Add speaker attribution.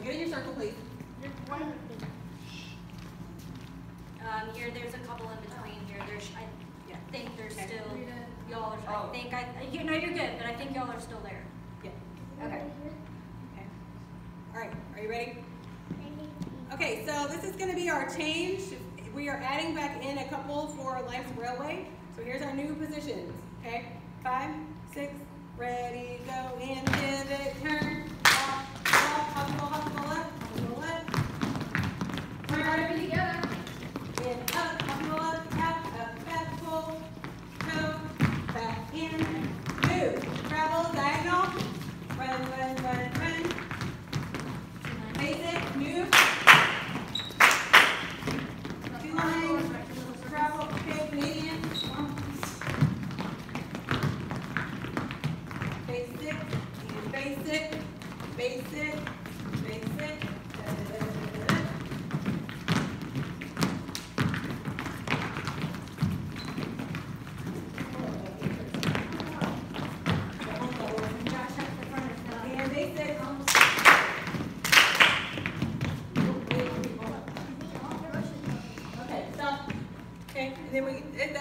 Speaker 1: get in your circle, please.
Speaker 2: Here, there's a couple in between here. I think there's still, y'all are,
Speaker 1: Oh.
Speaker 2: you know, you're good, but I think y'all are still there.
Speaker 1: Yeah.
Speaker 2: Okay.
Speaker 1: Okay. All right, are you ready? Okay, so this is going to be our change. We are adding back in a couple for Life's Railway. So here's our new positions. Okay, 5, 6, ready, go, in, pivot, turn, walk, hustle left, turn,
Speaker 2: Everybody together.
Speaker 1: in, up, hustle up, back, pull, go, back in, move, travel, diagonal, run, basic, move, 2 lines, travel, okay, Canadian, basic, and basic, and basic. Okay, stop. Okay, and then